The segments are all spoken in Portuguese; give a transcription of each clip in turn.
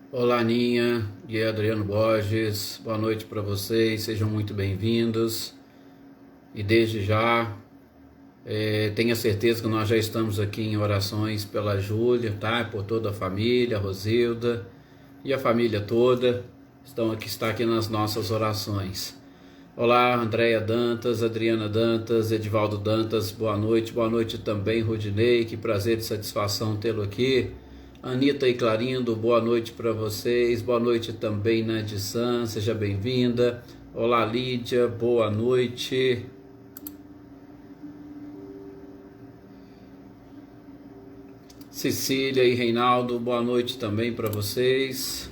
Olá, Aninha e Adriano Borges, boa noite para vocês, sejam muito bem-vindos. E desde já, tenha certeza que nós já estamos aqui em orações pela Júlia, tá? Por toda a família, a Rosilda e a família toda está aqui nas nossas orações. Olá, Andréia Dantas, Adriana Dantas, Edivaldo Dantas, boa noite também, Rodinei, que prazer e satisfação tê-lo aqui. Anitta e Clarindo, boa noite para vocês, boa noite também, Nadissan, seja bem-vinda. Olá, Lídia, boa noite. Cecília e Reinaldo, boa noite também para vocês.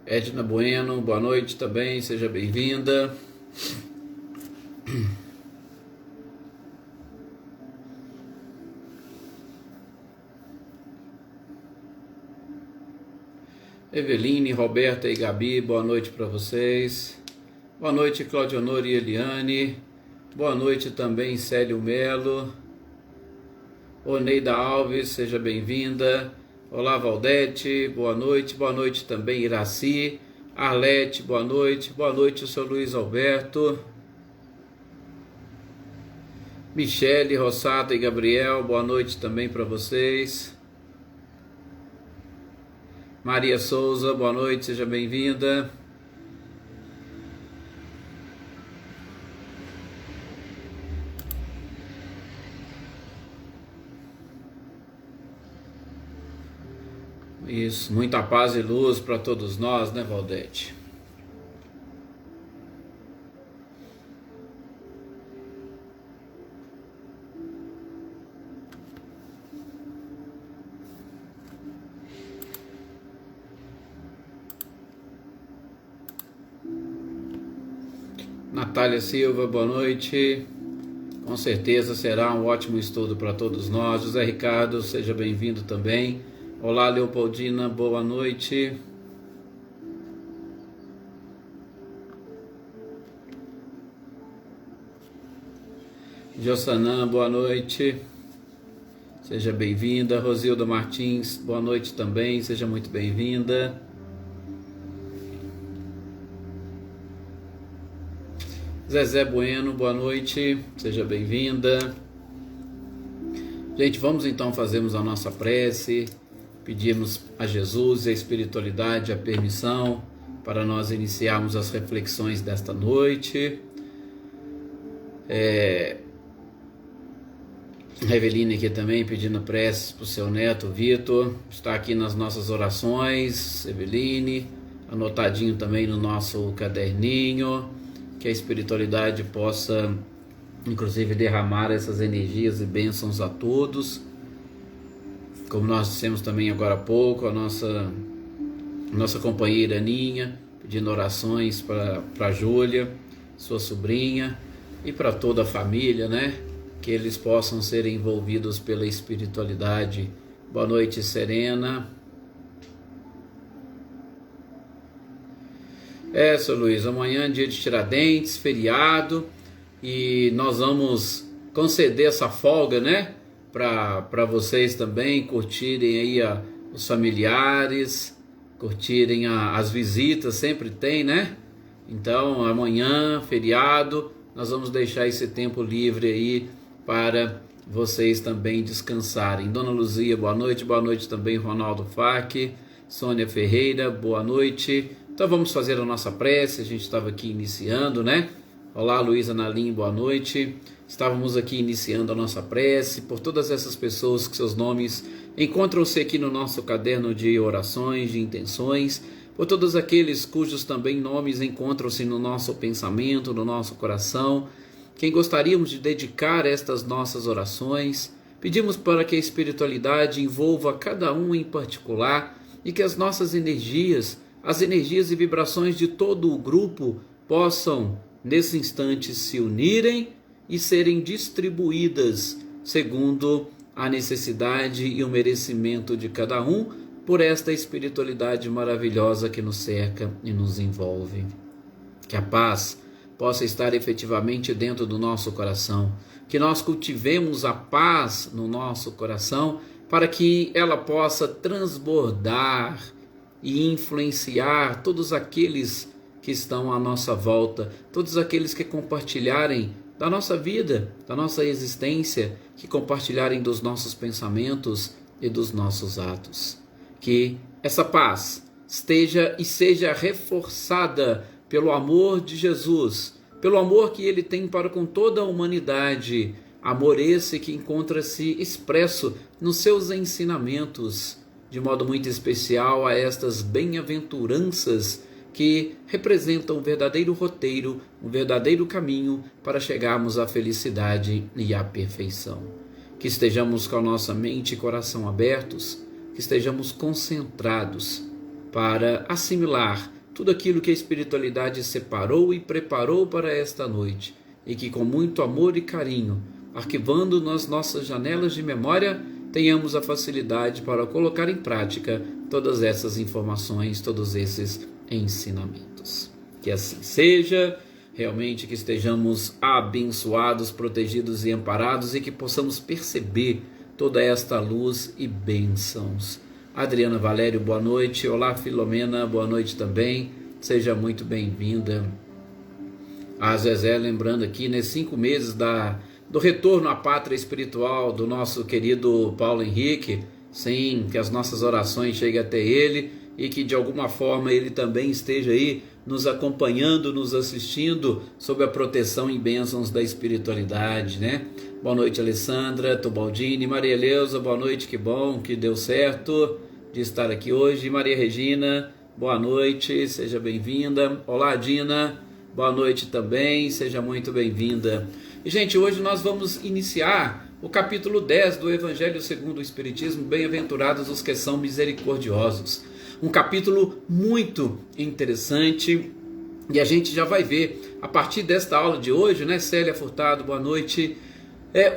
Edna Bueno, boa noite também, seja bem-vinda. Eveline, Roberta e Gabi, boa noite para vocês. Boa noite, Claudio Honor e Eliane. Boa noite também, Célio Melo. Oneida Alves, seja bem-vinda. Olá, Valdete, boa noite também, Iraci. Arlete, boa noite, seu Luiz Alberto. Michele, Rossata e Gabriel, boa noite também para vocês. Maria Souza, boa noite, seja bem-vinda. Isso, muita paz e luz para todos nós, né, Valdete? Natália Silva, boa noite. Com certeza será um ótimo estudo para todos nós. José Ricardo, seja bem-vindo também. Olá, Leopoldina, boa noite. Jossanã, boa noite. Seja bem-vinda. Rosilda Martins, boa noite também. Seja muito bem-vinda. Zezé Bueno, boa noite. Seja bem-vinda. Gente, vamos então fazermos a nossa prece. Pedimos a Jesus e a espiritualidade a permissão para nós iniciarmos as reflexões desta noite. A Eveline aqui também pedindo preces para o seu neto Vitor. Está aqui nas nossas orações, Eveline. Anotadinho também no nosso caderninho. Que a espiritualidade possa, inclusive, derramar essas energias e bênçãos a todos. Como nós dissemos também agora há pouco, a nossa companheira Aninha, pedindo orações para a Júlia, sua sobrinha, e para toda a família, né? Que eles possam ser envolvidos pela espiritualidade. Boa noite, Serena. Seu Luiz, amanhã é dia de Tiradentes, feriado, e nós vamos conceder essa folga, né? Para vocês também curtirem aí os familiares, curtirem as visitas, sempre tem, né? Então amanhã, feriado, nós vamos deixar esse tempo livre aí para vocês também descansarem. Dona Luzia, boa noite também, Ronaldo Fac, Sônia Ferreira, boa noite. Então vamos fazer a nossa prece, a gente estava aqui iniciando, né? Olá, Luísa Nalim, boa noite. Estávamos aqui iniciando a nossa prece por todas essas pessoas que seus nomes encontram-se aqui no nosso caderno de orações, de intenções, por todos aqueles cujos também nomes encontram-se no nosso pensamento, no nosso coração, quem gostaríamos de dedicar estas nossas orações. Pedimos para que a espiritualidade envolva cada um em particular e que as nossas energias, as energias e vibrações de todo o grupo possam nesse instante se unirem e serem distribuídas segundo a necessidade e o merecimento de cada um por esta espiritualidade maravilhosa que nos cerca e nos envolve. Que a paz possa estar efetivamente dentro do nosso coração, que nós cultivemos a paz no nosso coração para que ela possa transbordar e influenciar todos aqueles que estão à nossa volta, todos aqueles que compartilharem da nossa vida, da nossa existência, que compartilharem dos nossos pensamentos e dos nossos atos. Que essa paz esteja e seja reforçada pelo amor de Jesus, pelo amor que ele tem para com toda a humanidade, amor esse que encontra-se expresso nos seus ensinamentos, de modo muito especial a estas bem-aventuranças que representam um verdadeiro roteiro, um verdadeiro caminho para chegarmos à felicidade e à perfeição. Que estejamos com a nossa mente e coração abertos, que estejamos concentrados para assimilar tudo aquilo que a espiritualidade separou e preparou para esta noite, e que com muito amor e carinho, arquivando nas nossas janelas de memória, tenhamos a facilidade para colocar em prática todas essas informações, todos esses ensinamentos. Que assim seja, realmente que estejamos abençoados, protegidos e amparados e que possamos perceber toda esta luz e bênçãos. Adriana Valério, boa noite. Olá, Filomena, boa noite também. Seja muito bem-vinda. A Zezé, lembrando aqui, né, 5 meses do retorno à pátria espiritual do nosso querido Paulo Henrique. Sim, que as nossas orações cheguem até ele e que de alguma forma ele também esteja aí nos acompanhando, nos assistindo sob a proteção e bênçãos da espiritualidade, né? Boa noite, Alessandra, Tobaldini, Maria Eleusa, boa noite, que bom, que deu certo de estar aqui hoje. Maria Regina, boa noite, seja bem-vinda. Olá, Dina, boa noite também, seja muito bem-vinda. E, gente, hoje nós vamos iniciar o capítulo 10 do Evangelho segundo o Espiritismo, Bem-aventurados os que são misericordiosos. Um capítulo muito interessante e a gente já vai ver a partir desta aula de hoje, né, Célia Furtado, boa noite,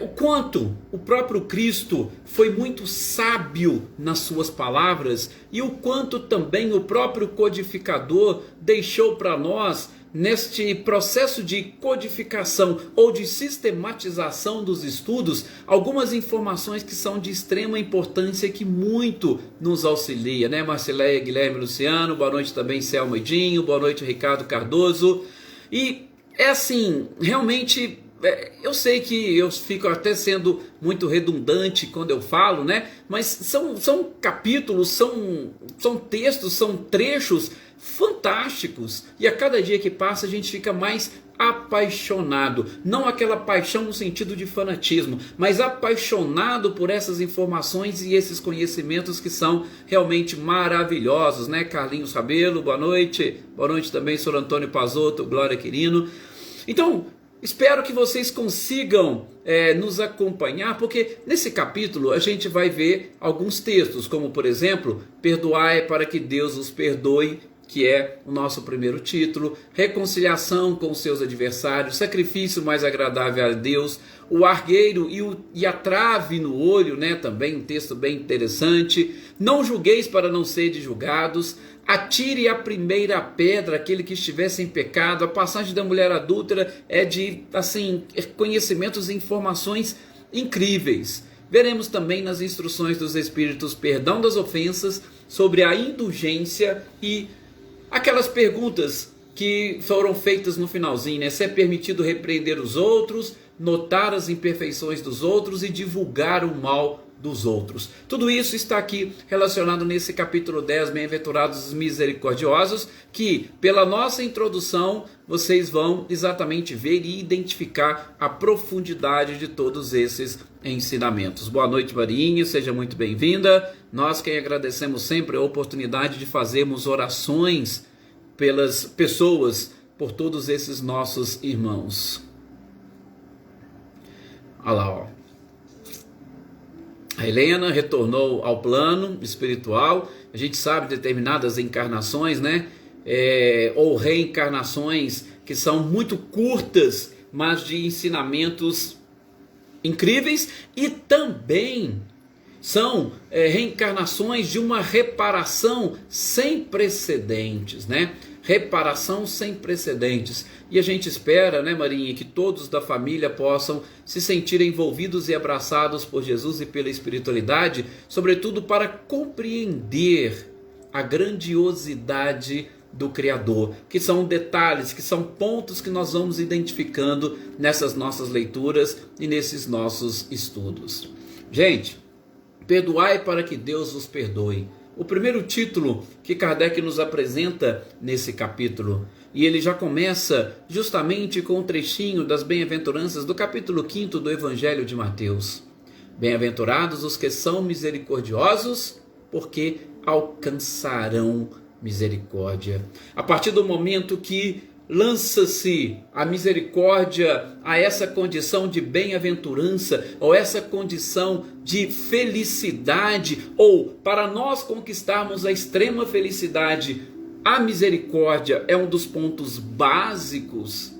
o quanto o próprio Cristo foi muito sábio nas suas palavras e o quanto também o próprio codificador deixou para nós neste processo de codificação ou de sistematização dos estudos, algumas informações que são de extrema importância e que muito nos auxilia, né? Marcileia, Guilherme, Luciano, boa noite também, Selma e Dinho, boa noite, Ricardo Cardoso. E é assim, realmente, eu sei que eu fico até sendo muito redundante quando eu falo, né? Mas são capítulos, são textos, são trechos fantásticos, e a cada dia que passa a gente fica mais apaixonado, não aquela paixão no sentido de fanatismo, mas apaixonado por essas informações e esses conhecimentos que são realmente maravilhosos, né? Carlinhos Rabelo, boa noite também, Sr. Antônio Pazotto, Glória Quirino. Então, espero que vocês consigam nos acompanhar, porque nesse capítulo a gente vai ver alguns textos, como por exemplo, perdoai para que Deus os perdoe, que é o nosso primeiro título, reconciliação com os seus adversários, sacrifício mais agradável a Deus, o argueiro e a trave no olho, né? Também um texto bem interessante, não julgueis para não serdes julgados, atire a primeira pedra aquele que estiver sem pecado. A passagem da mulher adúltera é de conhecimentos e informações incríveis. Veremos também nas instruções dos Espíritos perdão das ofensas, sobre a indulgência e aquelas perguntas que foram feitas no finalzinho, né? Se é permitido repreender os outros, notar as imperfeições dos outros e divulgar o mal dos outros. Tudo isso está aqui relacionado nesse capítulo 10, Bem-aventurados os misericordiosos, que pela nossa introdução vocês vão exatamente ver e identificar a profundidade de todos esses ensinamentos. Boa noite, Marinha, seja muito bem-vinda. Nós quem agradecemos sempre a oportunidade de fazermos orações pelas pessoas, por todos esses nossos irmãos. Olha lá, ó. A Helena retornou ao plano espiritual. A gente sabe determinadas encarnações, né? ou reencarnações que são muito curtas, mas de ensinamentos incríveis, e também são reencarnações de uma reparação sem precedentes, né? Reparação sem precedentes. E a gente espera, né, Marinha, que todos da família possam se sentir envolvidos e abraçados por Jesus e pela espiritualidade, sobretudo para compreender a grandiosidade do Criador, que são detalhes, que são pontos que nós vamos identificando nessas nossas leituras e nesses nossos estudos. Gente, perdoai para que Deus vos perdoe. O primeiro título que Kardec nos apresenta nesse capítulo, e ele já começa justamente com um trechinho das bem-aventuranças do capítulo 5 do Evangelho de Mateus. Bem-aventurados os que são misericordiosos, porque alcançarão misericórdia. A partir do momento que lança-se a misericórdia a essa condição de bem-aventurança, ou essa condição de felicidade, ou para nós conquistarmos a extrema felicidade, a misericórdia é um dos pontos básicos.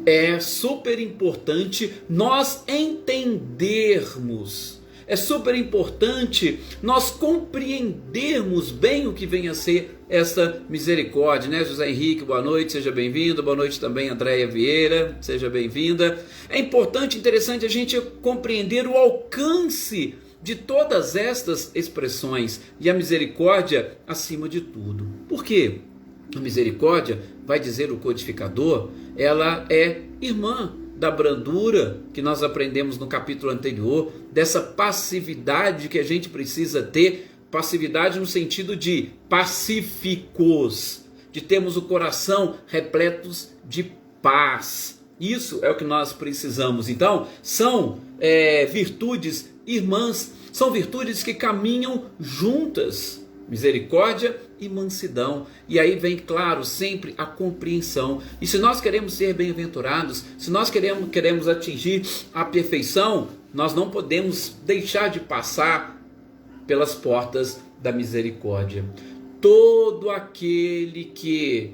É super importante nós entendermos. É super importante nós compreendermos bem o que vem a ser essa misericórdia, né? José Henrique, boa noite, seja bem-vindo. Boa noite também, Andréia Vieira, seja bem-vinda. É importante, interessante a gente compreender o alcance de todas estas expressões e a misericórdia acima de tudo. Por quê? A misericórdia, vai dizer o codificador, ela é irmã da brandura que nós aprendemos no capítulo anterior, dessa passividade que a gente precisa ter, passividade no sentido de pacíficos, de termos o coração repletos de paz. Isso é o que nós precisamos. Então, são virtudes irmãs, são virtudes que caminham juntas, misericórdia e mansidão. E aí vem, claro, sempre a compreensão. E se nós queremos ser bem-aventurados, se nós queremos atingir a perfeição, nós não podemos deixar de passar pelas portas da misericórdia. Todo aquele que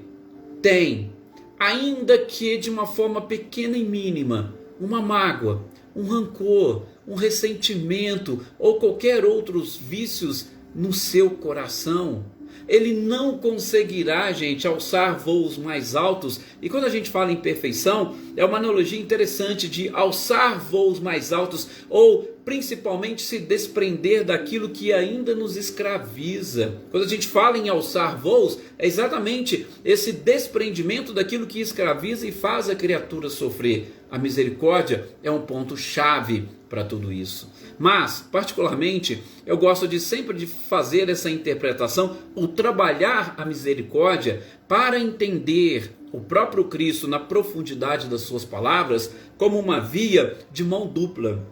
tem, ainda que de uma forma pequena e mínima, uma mágoa, um rancor, um ressentimento ou qualquer outros vícios no seu coração, ele não conseguirá, gente, alçar voos mais altos. E quando a gente fala em perfeição, é uma analogia interessante de alçar voos mais altos, ou principalmente se desprender daquilo que ainda nos escraviza. Quando a gente fala em alçar voos, é exatamente esse desprendimento daquilo que escraviza e faz a criatura sofrer. A misericórdia é um ponto-chave para tudo isso. Mas, particularmente, eu gosto de sempre de fazer essa interpretação, ou trabalhar a misericórdia para entender o próprio Cristo na profundidade das suas palavras como uma via de mão dupla.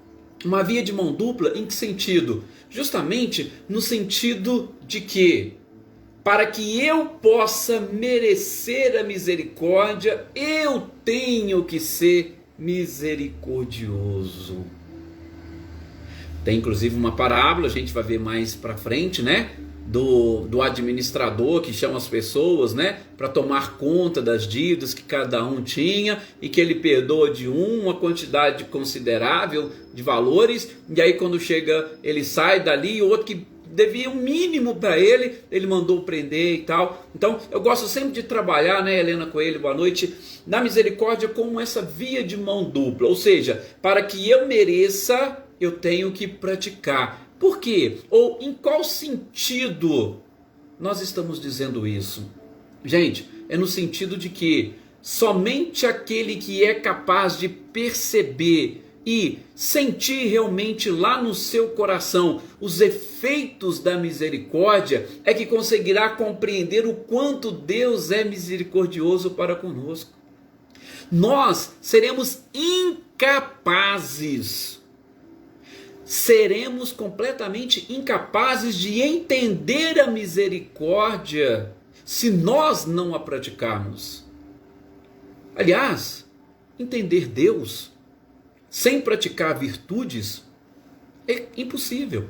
Uma via de mão dupla em que sentido? Justamente no sentido de que, para que eu possa merecer a misericórdia, eu tenho que ser misericordioso. Tem inclusive uma parábola, a gente vai ver mais para frente, né? Do administrador que chama as pessoas, né, para tomar conta das dívidas que cada um tinha, e que ele perdoa de uma quantidade considerável de valores, e aí quando chega, ele sai dali, e o outro que devia um mínimo para ele, ele mandou prender e tal. Então eu gosto sempre de trabalhar, né, Helena Coelho, boa noite, na misericórdia como essa via de mão dupla, ou seja, para que eu mereça, eu tenho que praticar. Por quê? Ou em qual sentido nós estamos dizendo isso? Gente, é no sentido de que somente aquele que é capaz de perceber e sentir realmente lá no seu coração os efeitos da misericórdia é que conseguirá compreender o quanto Deus é misericordioso para conosco. Nós seremos incapazes, seremos completamente incapazes de entender a misericórdia se nós não a praticarmos. Aliás, entender Deus sem praticar virtudes é impossível.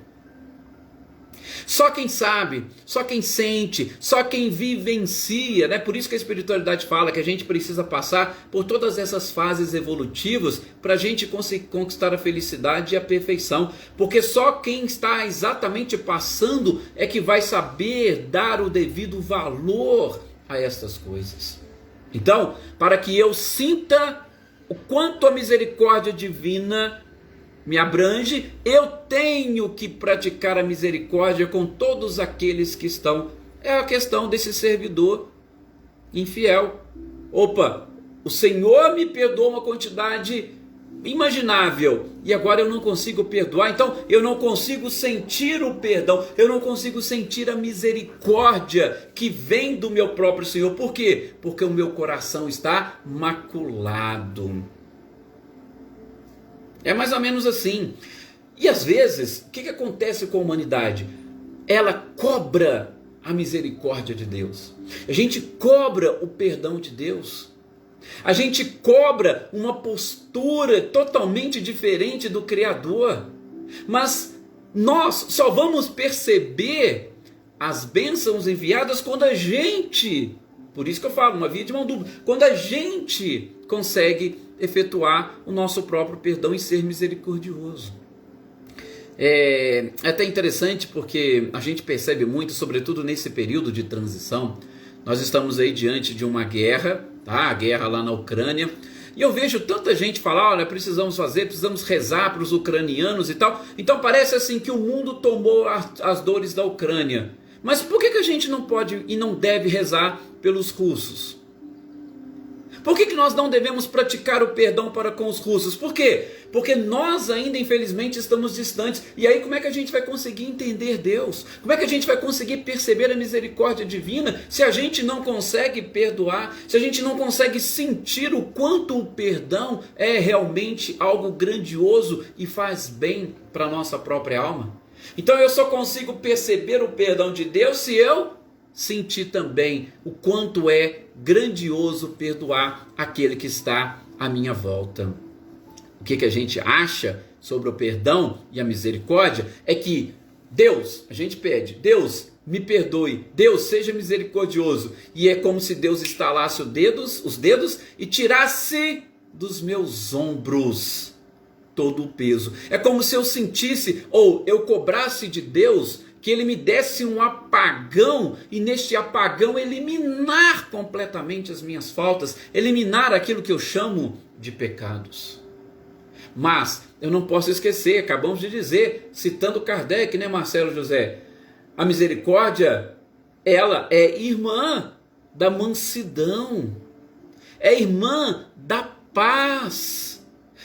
Só quem sabe, só quem sente, só quem vivencia, né? Por isso que a espiritualidade fala que a gente precisa passar por todas essas fases evolutivas para a gente conseguir conquistar a felicidade e a perfeição. Porque só quem está exatamente passando é que vai saber dar o devido valor a estas coisas. Então, para que eu sinta o quanto a misericórdia divina me abrange, eu tenho que praticar a misericórdia com todos aqueles que estão. É a questão desse servidor infiel. Opa, o Senhor me perdoou uma quantidade imaginável e agora eu não consigo perdoar, então eu não consigo sentir o perdão, eu não consigo sentir a misericórdia que vem do meu próprio Senhor. Por quê? Porque o meu coração está maculado. É mais ou menos assim. E às vezes, o que acontece com a humanidade? Ela cobra a misericórdia de Deus. A gente cobra o perdão de Deus. A gente cobra uma postura totalmente diferente do Criador. Mas nós só vamos perceber as bênçãos enviadas quando a gente, por isso que eu falo, uma via de mão dupla, quando a gente consegue efetuar o nosso próprio perdão e ser misericordioso. É até interessante porque a gente percebe muito, sobretudo nesse período de transição, nós estamos aí diante de uma guerra, tá? A guerra lá na Ucrânia, e eu vejo tanta gente falar, olha, precisamos rezar para os ucranianos e tal. Então parece assim que o mundo tomou as dores da Ucrânia. Mas por que a gente não pode e não deve rezar pelos russos? Por que nós não devemos praticar o perdão para com os russos? Por quê? Porque nós ainda, infelizmente, estamos distantes. E aí como é que a gente vai conseguir entender Deus? Como é que a gente vai conseguir perceber a misericórdia divina se a gente não consegue perdoar? Se a gente não consegue sentir o quanto o perdão é realmente algo grandioso e faz bem para a nossa própria alma? Então eu só consigo perceber o perdão de Deus se eu sentir também o quanto é grandioso perdoar aquele que está à minha volta. O que a gente acha sobre o perdão e a misericórdia é que Deus, a gente pede, Deus me perdoe, Deus seja misericordioso, e é como se Deus estalasse os dedos e tirasse dos meus ombros todo o peso. É como se eu sentisse ou eu cobrasse de Deus que ele me desse um apagão, e neste apagão eliminar completamente as minhas faltas, eliminar aquilo que eu chamo de pecados. Mas eu não posso esquecer, acabamos de dizer, citando Kardec, né, Marcelo José? A misericórdia, ela é irmã da mansidão, é irmã da paz.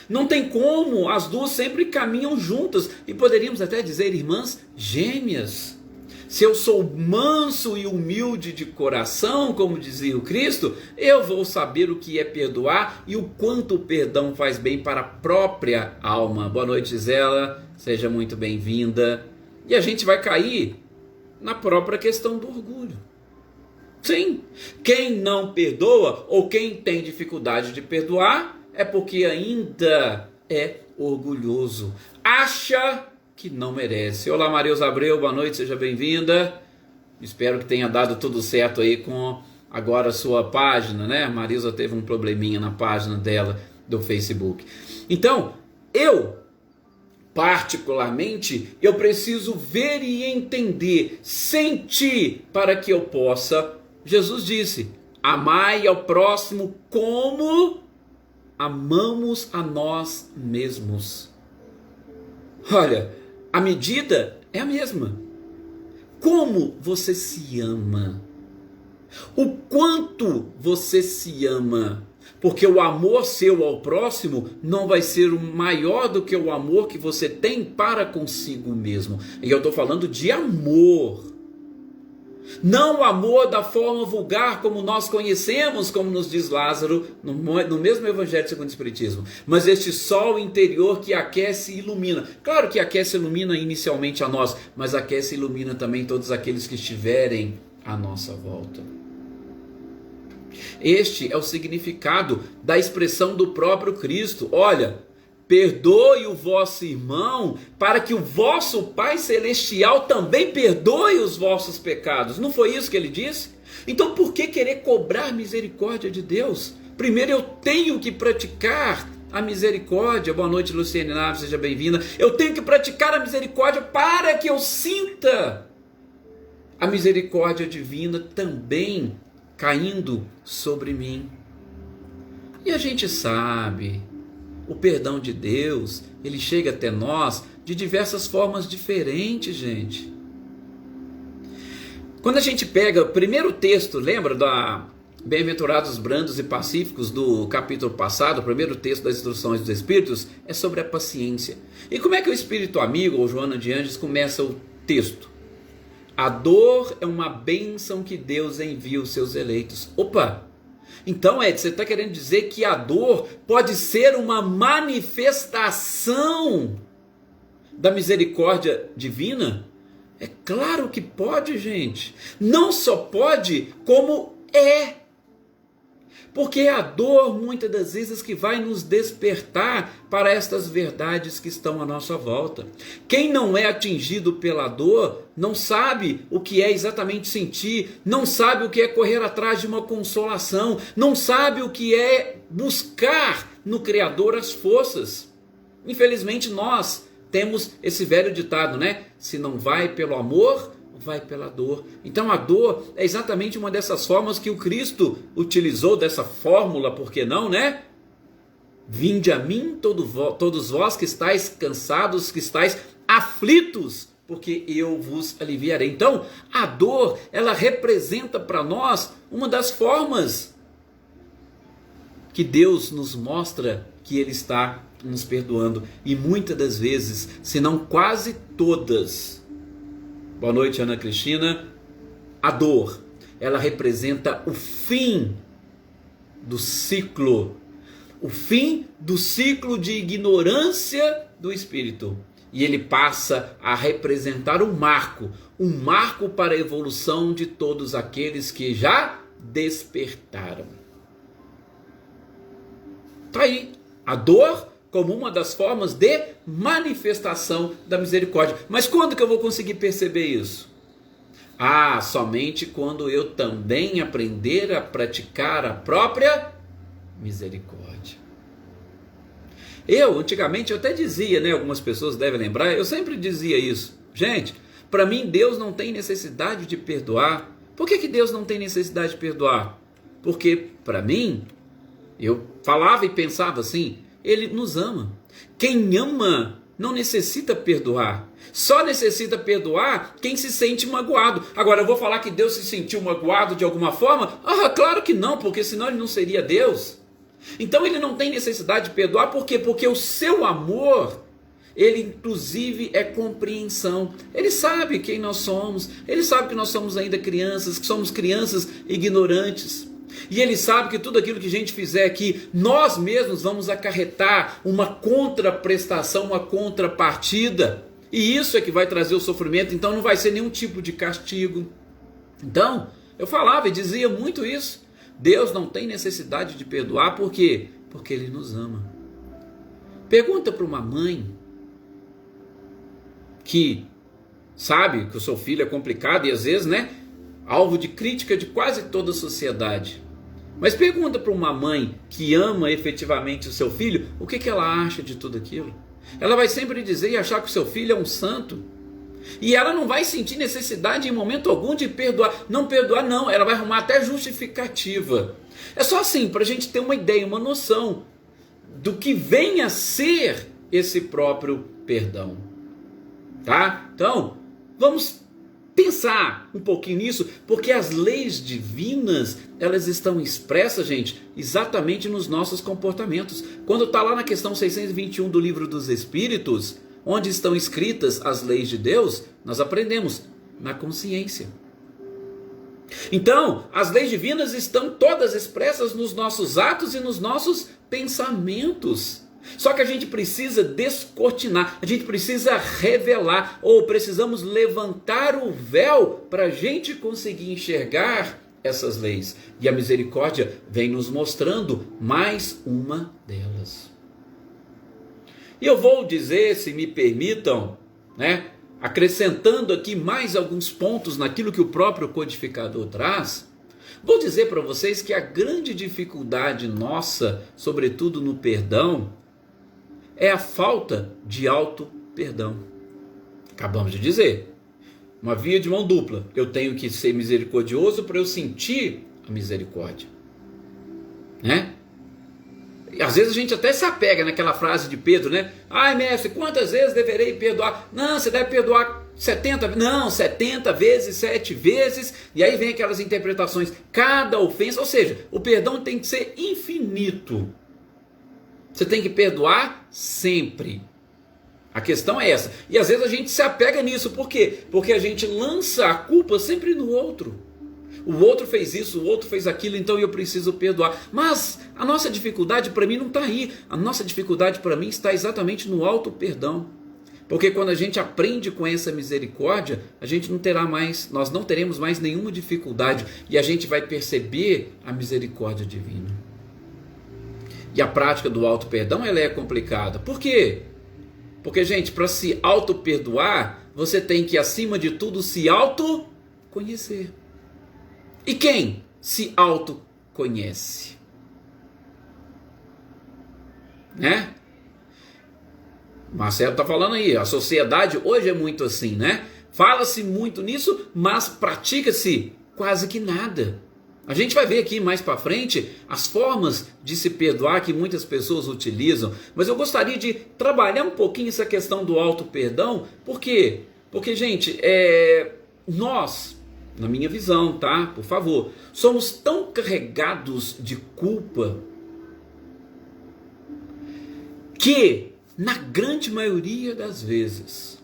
Não tem como, as duas sempre caminham juntas, e poderíamos até dizer irmãs gêmeas. Se eu sou manso e humilde de coração, como dizia o Cristo, eu vou saber o que é perdoar e o quanto o perdão faz bem para a própria alma. Boa noite, Gisela, seja muito bem-vinda. E a gente vai cair na própria questão do orgulho. Sim, quem não perdoa ou quem tem dificuldade de perdoar é porque ainda é orgulhoso, acha que não merece. Olá, Marilza Abreu, boa noite, seja bem-vinda. Espero que tenha dado tudo certo aí com agora a sua página, né? A Marilza teve um probleminha na página dela do Facebook. Então, particularmente, eu preciso ver e entender, sentir, para que eu possa. Jesus disse, amai ao próximo como amamos a nós mesmos. Olha, a medida é a mesma. Como você se ama? O quanto você se ama? Porque o amor seu ao próximo não vai ser maior do que o amor que você tem para consigo mesmo. E eu estou falando de amor. Não o amor da forma vulgar como nós conhecemos, como nos diz Lázaro no mesmo Evangelho segundo o Espiritismo, mas este sol interior que aquece e ilumina. Claro que aquece e ilumina inicialmente a nós, mas aquece e ilumina também todos aqueles que estiverem à nossa volta. Este é o significado da expressão do próprio Cristo. Olha, perdoe o vosso irmão, para que o vosso Pai Celestial também perdoe os vossos pecados. Não foi isso que ele disse? Então por que querer cobrar misericórdia de Deus? Primeiro eu tenho que praticar a misericórdia. Boa noite, Luciane Naves, seja bem-vinda. Eu tenho que praticar a misericórdia para que eu sinta a misericórdia divina também caindo sobre mim. E a gente sabe, o perdão de Deus, ele chega até nós de diversas formas diferentes, gente. Quando a gente pega o primeiro texto, lembra da Bem-aventurados brandos e pacíficos do capítulo passado, o primeiro texto das instruções dos Espíritos, é sobre a paciência. E como é que o Espírito amigo, ou Joana de Anjos, começa o texto? A dor é uma bênção que Deus envia aos seus eleitos. Opa! Então, Ed, você está querendo dizer que a dor pode ser uma manifestação da misericórdia divina? É claro que pode, gente. Não só pode, como é. Porque é a dor, muitas das vezes, que vai nos despertar para estas verdades que estão à nossa volta. Quem não é atingido pela dor, não sabe o que é exatamente sentir, não sabe o que é correr atrás de uma consolação, não sabe o que é buscar no Criador as forças. Infelizmente nós temos esse velho ditado, né? Se não vai pelo amor, vai pela dor. Então a dor é exatamente uma dessas formas que o Cristo utilizou, dessa fórmula, por que não, né? Vinde a mim todos vós que estáis cansados, que estáis aflitos, porque eu vos aliviarei. Então a dor, ela representa para nós uma das formas que Deus nos mostra que Ele está nos perdoando. E muitas das vezes, se não quase todas, boa noite, Ana Cristina, a dor, ela representa o fim do ciclo. O fim do ciclo de ignorância do espírito. E ele passa a representar um marco para a evolução de todos aqueles que já despertaram. Está aí, a dor como uma das formas de manifestação da misericórdia. Mas quando que eu vou conseguir perceber isso? Ah, somente quando eu também aprender a praticar a própria misericórdia. Antigamente, eu até dizia, né? Algumas pessoas devem lembrar, eu sempre dizia isso. Gente, para mim Deus não tem necessidade de perdoar. Por que Deus não tem necessidade de perdoar? Porque para mim, eu falava e pensava assim, Ele nos ama. Quem ama não necessita perdoar. Só necessita perdoar quem se sente magoado. Agora, eu vou falar que Deus se sentiu magoado de alguma forma? Ah, claro que não, porque senão Ele não seria Deus. Então Ele não tem necessidade de perdoar, por quê? Porque o seu amor, Ele inclusive é compreensão. Ele sabe quem nós somos. Ele sabe que nós somos ainda crianças, que somos crianças ignorantes. E Ele sabe que tudo aquilo que a gente fizer aqui, nós mesmos vamos acarretar uma contraprestação, uma contrapartida. E isso é que vai trazer o sofrimento, então não vai ser nenhum tipo de castigo. Então, eu falava e dizia muito isso. Deus não tem necessidade de perdoar, por quê? Porque Ele nos ama. Pergunta para uma mãe que sabe que o seu filho é complicado e às vezes, né, alvo de crítica de quase toda a sociedade. Mas pergunta para uma mãe que ama efetivamente o seu filho, o que ela acha de tudo aquilo? Ela vai sempre dizer e achar que o seu filho é um santo. E ela não vai sentir necessidade em momento algum de perdoar. Não perdoar não, ela vai arrumar até justificativa. É só assim, para a gente ter uma ideia, uma noção do que vem a ser esse próprio perdão. Tá? Então, vamos pensar um pouquinho nisso, porque as leis divinas, elas estão expressas, gente, exatamente nos nossos comportamentos. Quando está lá na questão 621 do Livro dos Espíritos, onde estão escritas as leis de Deus, nós aprendemos na consciência. Então, as leis divinas estão todas expressas nos nossos atos e nos nossos pensamentos. Só que a gente precisa descortinar, a gente precisa revelar, ou precisamos levantar o véu para a gente conseguir enxergar essas leis. E a misericórdia vem nos mostrando mais uma delas. E eu vou dizer, se me permitam, né, acrescentando aqui mais alguns pontos naquilo que o próprio codificador traz, vou dizer para vocês que a grande dificuldade nossa, sobretudo no perdão, é a falta de auto-perdão. Acabamos de dizer, uma via de mão dupla. Eu tenho que ser misericordioso para eu sentir a misericórdia, né? E às vezes a gente até se apega naquela frase de Pedro, né? Ai, mestre, quantas vezes deverei perdoar? Não, você deve perdoar 70, não, 70 vezes, 7 vezes. E aí vem aquelas interpretações, cada ofensa, ou seja, o perdão tem que ser infinito. Você tem que perdoar sempre. A questão é essa. E às vezes a gente se apega nisso. Por quê? Porque a gente lança a culpa sempre no outro. O outro fez isso, o outro fez aquilo, então eu preciso perdoar. Mas a nossa dificuldade para mim não está aí. A nossa dificuldade para mim está exatamente no auto-perdão. Porque quando a gente aprende com essa misericórdia, a gente não terá mais, nós não teremos mais nenhuma dificuldade. E a gente vai perceber a misericórdia divina. E a prática do auto-perdão, ela é complicada. Por quê? Porque, gente, para se auto-perdoar, você tem que, acima de tudo, se auto-conhecer. E quem se autoconhece? Né? Marcelo está falando aí, a sociedade hoje é muito assim, né? Fala-se muito nisso, mas pratica-se quase que nada. A gente vai ver aqui mais para frente as formas de se perdoar que muitas pessoas utilizam, mas eu gostaria de trabalhar um pouquinho essa questão do auto-perdão, por quê? Porque, gente, nós, na minha visão, tá? Por favor, somos tão carregados de culpa que, na grande maioria das vezes,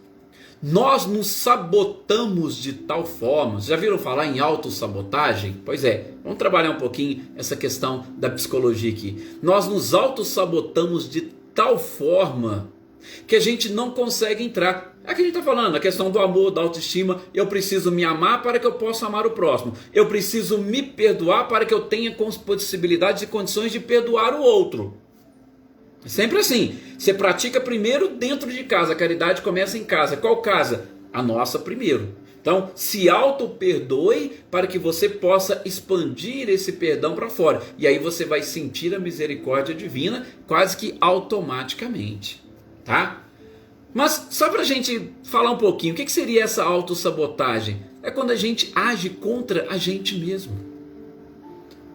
nós nos sabotamos de tal forma. Já viram falar em autossabotagem? Pois é, vamos trabalhar um pouquinho essa questão da psicologia aqui. Nós nos autossabotamos de tal forma que a gente não consegue entrar. É o que a gente está falando, a questão do amor, da autoestima. Eu preciso me amar para que eu possa amar o próximo. Eu preciso me perdoar para que eu tenha possibilidades e condições de perdoar o outro. É sempre assim. Você pratica primeiro dentro de casa. A caridade começa em casa. Qual casa? A nossa primeiro. Então, se auto-perdoe para que você possa expandir esse perdão para fora. E aí você vai sentir a misericórdia divina quase que automaticamente. Tá? Mas só para a gente falar um pouquinho, o que seria essa autossabotagem? É quando a gente age contra a gente mesmo.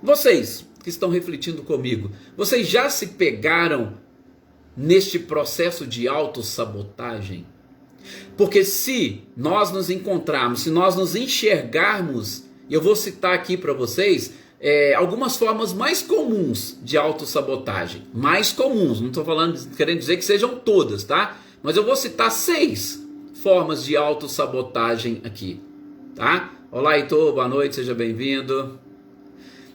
Vocês que estão refletindo comigo, vocês já se pegaram neste processo de autossabotagem? Porque se nós nos encontrarmos, se nós nos enxergarmos, eu vou citar aqui para vocês algumas formas mais comuns de autossabotagem. Mais comuns, não estou querendo dizer que sejam todas, tá? Mas eu vou citar 6 formas de autossabotagem aqui, tá? Olá, Heitor, boa noite, seja bem-vindo.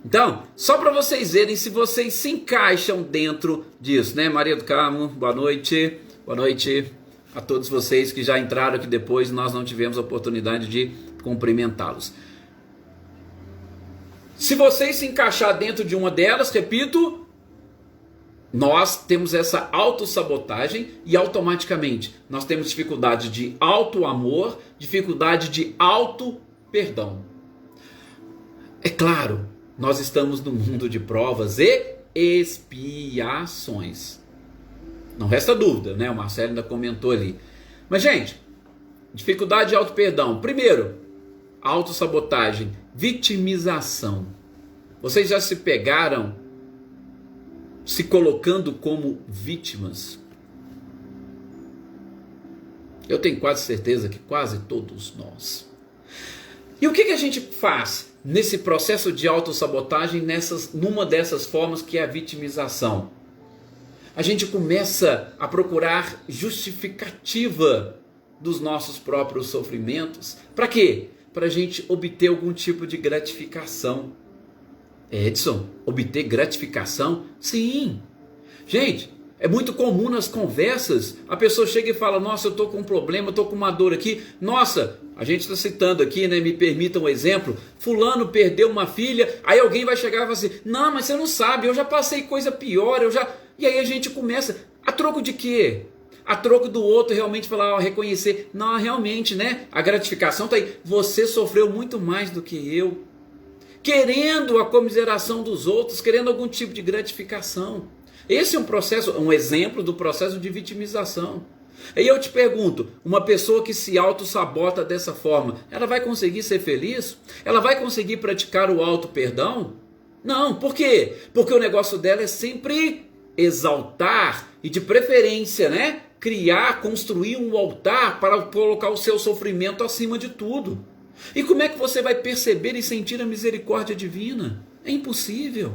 Então, só para vocês verem se vocês se encaixam dentro disso, né? Maria do Carmo, boa noite. Boa noite a todos vocês que já entraram aqui depois, nós não tivemos a oportunidade de cumprimentá-los. Se vocês se encaixar dentro de uma delas, repito, nós temos essa autossabotagem e automaticamente nós temos dificuldade de auto-amor, dificuldade de auto-perdão. É claro, nós estamos no mundo de provas e expiações. Não resta dúvida, né? O Marcelo ainda comentou ali. Mas, gente, dificuldade de auto-perdão. Primeiro, autossabotagem, vitimização. Vocês já se pegaram se colocando como vítimas? Eu tenho quase certeza que quase todos nós. E o que a gente faz nesse processo de autossabotagem, numa dessas formas que é a vitimização? A gente começa a procurar justificativa dos nossos próprios sofrimentos. Para quê? Para a gente obter algum tipo de gratificação. Edson, obter gratificação? Sim. Gente, é muito comum nas conversas, a pessoa chega e fala, nossa, eu estou com um problema, eu estou com uma dor aqui. Nossa, a gente está citando aqui, né? Me permita um exemplo. Fulano perdeu uma filha, aí alguém vai chegar e falar assim, não, mas você não sabe, eu já passei coisa pior, E aí a gente começa, a troco de quê? a troco do outro realmente falar, ó, reconhecer, não, realmente, né? A gratificação está aí. Você sofreu muito mais do que eu, querendo a comiseração dos outros, querendo algum tipo de gratificação. Esse é um processo, um exemplo do processo de vitimização. Aí eu te pergunto, uma pessoa que se auto-sabota dessa forma, ela vai conseguir ser feliz? Ela vai conseguir praticar o auto-perdão? Não, por quê? Porque o negócio dela é sempre exaltar e de preferência, né? Criar, construir um altar para colocar o seu sofrimento acima de tudo. E como é que você vai perceber e sentir a misericórdia divina? É impossível.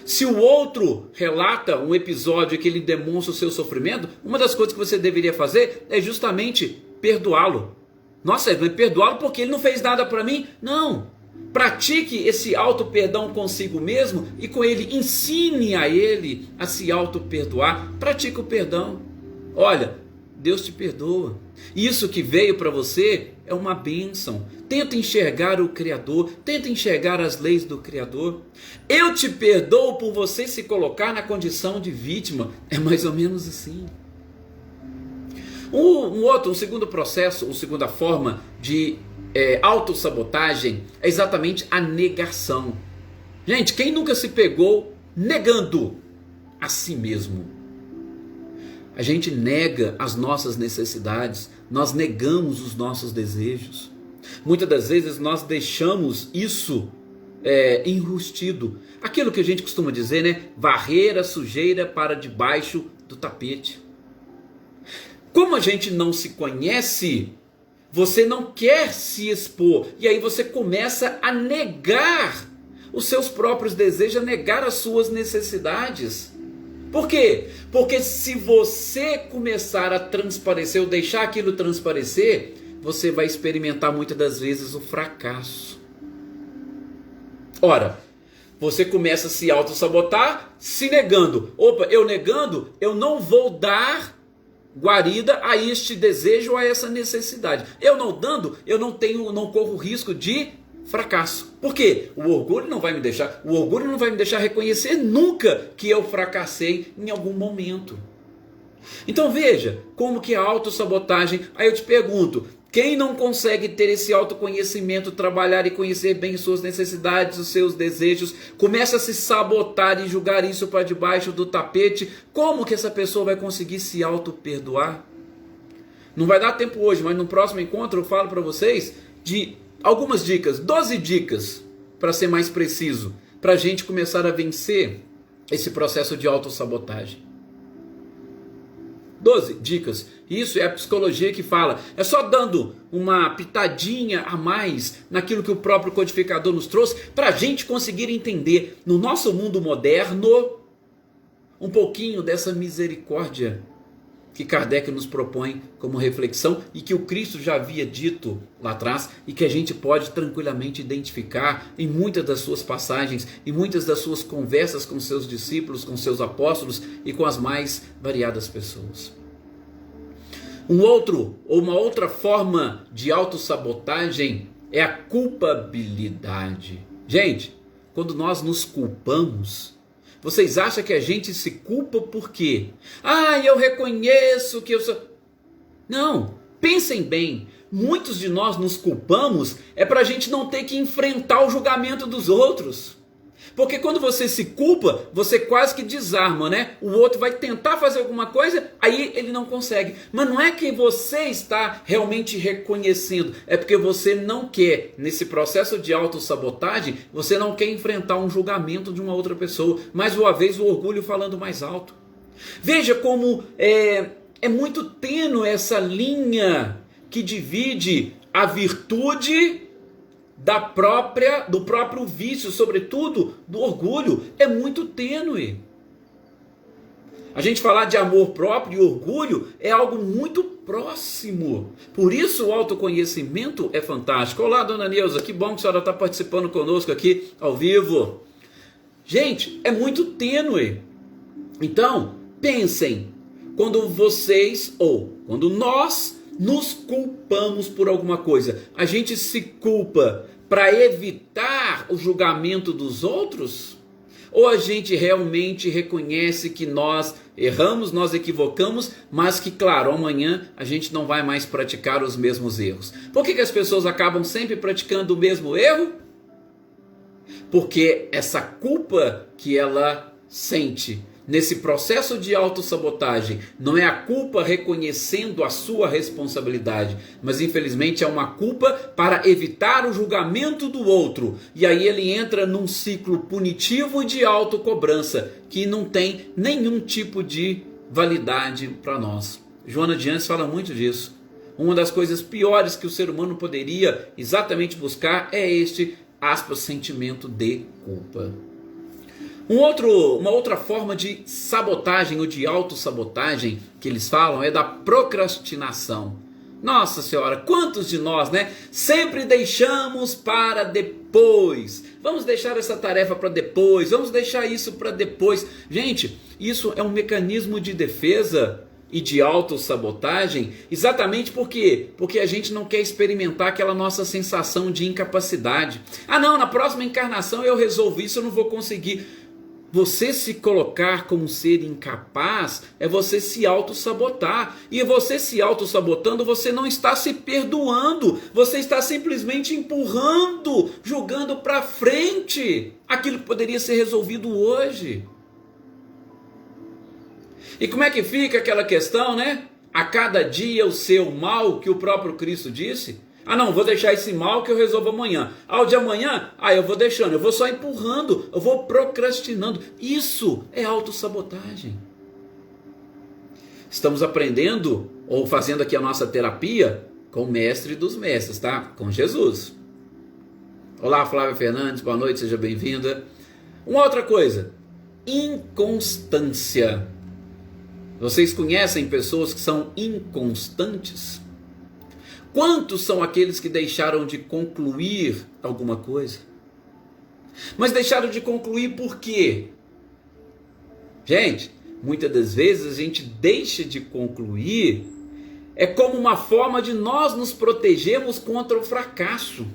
Se o outro relata um episódio que ele demonstra o seu sofrimento, uma das coisas que você deveria fazer é justamente perdoá-lo. Nossa, perdoá-lo porque ele não fez nada para mim? Não. Pratique esse auto-perdão consigo mesmo e com ele ensine a ele a se auto-perdoar. Pratique o perdão. Olha, Deus te perdoa. Isso que veio para você é uma bênção. Tenta enxergar o Criador, tenta enxergar as leis do Criador. Eu te perdoo por você se colocar na condição de vítima. É mais ou menos assim. Um segundo processo, uma segunda forma de autossabotagem é exatamente a negação. Gente, quem nunca se pegou negando a si mesmo? A gente nega as nossas necessidades, nós negamos os nossos desejos. Muitas das vezes nós deixamos isso enrustido. Aquilo que a gente costuma dizer, né? Varrer a sujeira para debaixo do tapete. Como a gente não se conhece, você não quer se expor. E aí você começa a negar os seus próprios desejos, a negar as suas necessidades. Por quê? Porque se você começar a transparecer, ou deixar aquilo transparecer, você vai experimentar muitas das vezes o fracasso. Ora, você começa a se auto-sabotar, se negando. Opa, eu negando, eu não vou dar guarida a este desejo, a essa necessidade. Eu não dando, eu não corro risco de fracasso. Por quê? O orgulho não vai me deixar reconhecer nunca que eu fracassei em algum momento. Então veja como que a autossabotagem. Aí eu te pergunto, quem não consegue ter esse autoconhecimento, trabalhar e conhecer bem suas necessidades, os seus desejos, começa a se sabotar e julgar isso para debaixo do tapete, como que essa pessoa vai conseguir se auto-perdoar? Não vai dar tempo hoje, mas no próximo encontro eu falo para vocês de algumas dicas, 12 dicas, para ser mais preciso, para a gente começar a vencer esse processo de autossabotagem. 12 dicas. Isso é a psicologia que fala. É só dando uma pitadinha a mais naquilo que o próprio codificador nos trouxe para a gente conseguir entender no nosso mundo moderno um pouquinho dessa misericórdia que Kardec nos propõe como reflexão e que o Cristo já havia dito lá atrás e que a gente pode tranquilamente identificar em muitas das suas passagens, em muitas das suas conversas com seus discípulos, com seus apóstolos e com as mais variadas pessoas. Uma outra forma de autossabotagem é a culpabilidade. Gente, quando nós nos culpamos, vocês acham que a gente se culpa por quê? Eu reconheço que eu sou... Não, pensem bem. Muitos de nós nos culpamos para a gente não ter que enfrentar o julgamento dos outros. Porque quando você se culpa, você quase que desarma, né? O outro vai tentar fazer alguma coisa, aí ele não consegue. Mas não é que você está realmente reconhecendo, é porque você não quer, nesse processo de autossabotagem, você não quer enfrentar um julgamento de uma outra pessoa. Mais uma vez o orgulho falando mais alto. Veja como é muito tênue essa linha que divide a virtude do próprio vício, sobretudo do orgulho, é muito tênue. A gente falar de amor próprio e orgulho é algo muito próximo. Por isso o autoconhecimento é fantástico. Olá, dona Neuza, que bom que a senhora está participando conosco aqui ao vivo. Gente, é muito tênue. Então, pensem, quando nós nos culpamos por alguma coisa, a gente se culpa para evitar o julgamento dos outros? Ou a gente realmente reconhece que nós erramos, nós equivocamos, mas que, claro, amanhã a gente não vai mais praticar os mesmos erros? Por que as pessoas acabam sempre praticando o mesmo erro? Porque essa culpa que ela sente nesse processo de autossabotagem não é a culpa reconhecendo a sua responsabilidade, mas infelizmente é uma culpa para evitar o julgamento do outro. E aí ele entra num ciclo punitivo de autocobrança que não tem nenhum tipo de validade para nós. Joana de Anjos fala muito disso. Uma das coisas piores que o ser humano poderia exatamente buscar é este, aspas, sentimento de culpa. Uma outra forma de sabotagem ou de autossabotagem que eles falam é da procrastinação. Nossa Senhora, quantos de nós, sempre deixamos para depois. Vamos deixar essa tarefa para depois, vamos deixar isso para depois. Gente, isso é um mecanismo de defesa e de autossabotagem, exatamente por quê? Porque a gente não quer experimentar aquela nossa sensação de incapacidade. Ah não, na próxima encarnação eu resolvo isso, eu não vou conseguir. Você se colocar como um ser incapaz é você se auto-sabotar. E você se auto-sabotando, você não está se perdoando. Você está simplesmente empurrando, jogando para frente aquilo que poderia ser resolvido hoje. E como é que fica aquela questão, A cada dia o seu mal, que o próprio Cristo disse. Ah não, vou deixar esse mal que eu resolvo amanhã. O de amanhã, eu vou deixando, eu vou só empurrando, eu vou procrastinando. Isso é autossabotagem. Estamos aprendendo, ou fazendo aqui a nossa terapia, com o mestre dos mestres, tá? Com Jesus. Olá, Flávia Fernandes, boa noite, seja bem-vinda. Uma outra coisa, inconstância. Vocês conhecem pessoas que são inconstantes? Quantos são aqueles que deixaram de concluir alguma coisa? Mas deixaram de concluir por quê? Gente, muitas das vezes a gente deixa de concluir como uma forma de nós nos protegermos contra o fracasso.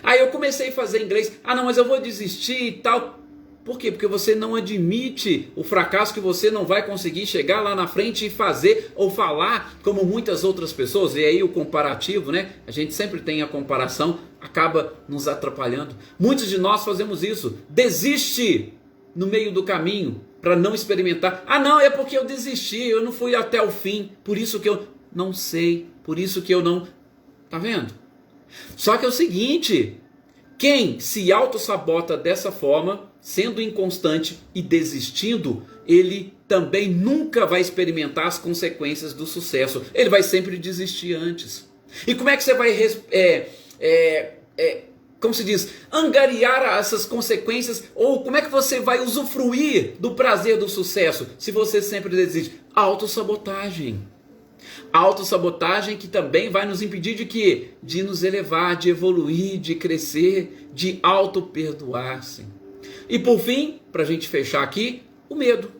Aí eu comecei a fazer inglês, não, mas eu vou desistir e tal. Por quê? Porque você não admite o fracasso, que você não vai conseguir chegar lá na frente e fazer ou falar como muitas outras pessoas. E aí o comparativo, A gente sempre tem a comparação, acaba nos atrapalhando. Muitos de nós fazemos isso. Desiste no meio do caminho para não experimentar. Não, é porque eu desisti, eu não fui até o fim, por isso que eu não sei, por isso que eu não... Tá vendo? Só que é o seguinte, quem se auto-sabota dessa forma, sendo inconstante e desistindo, ele também nunca vai experimentar as consequências do sucesso. Ele vai sempre desistir antes. E como é que você vai, como se diz, angariar essas consequências? Ou como é que você vai usufruir do prazer do sucesso se você sempre desiste? Autossabotagem. Autossabotagem que também vai nos impedir de quê? De nos elevar, de evoluir, de crescer, de auto-perdoar-se. E por fim, para a gente fechar aqui, o medo.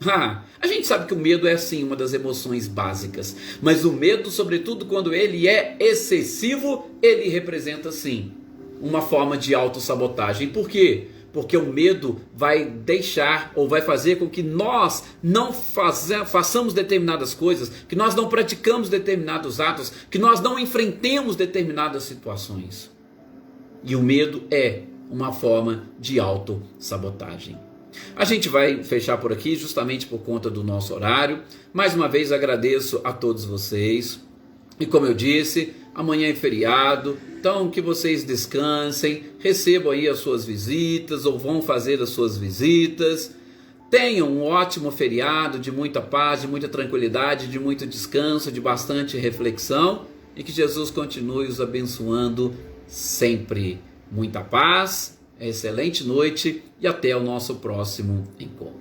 A gente sabe que o medo é sim uma das emoções básicas, mas o medo, sobretudo quando ele é excessivo, ele representa sim uma forma de autossabotagem. Por quê? Porque o medo vai deixar ou vai fazer com que nós não façamos determinadas coisas, que nós não praticamos determinados atos, que nós não enfrentemos determinadas situações. E o medo é uma forma de autossabotagem. A gente vai fechar por aqui justamente por conta do nosso horário. Mais uma vez agradeço a todos vocês. E como eu disse, amanhã é feriado, então que vocês descansem, recebam aí as suas visitas ou vão fazer as suas visitas. Tenham um ótimo feriado de muita paz, de muita tranquilidade, de muito descanso, de bastante reflexão e que Jesus continue os abençoando sempre. Muita paz, excelente noite e até o nosso próximo encontro.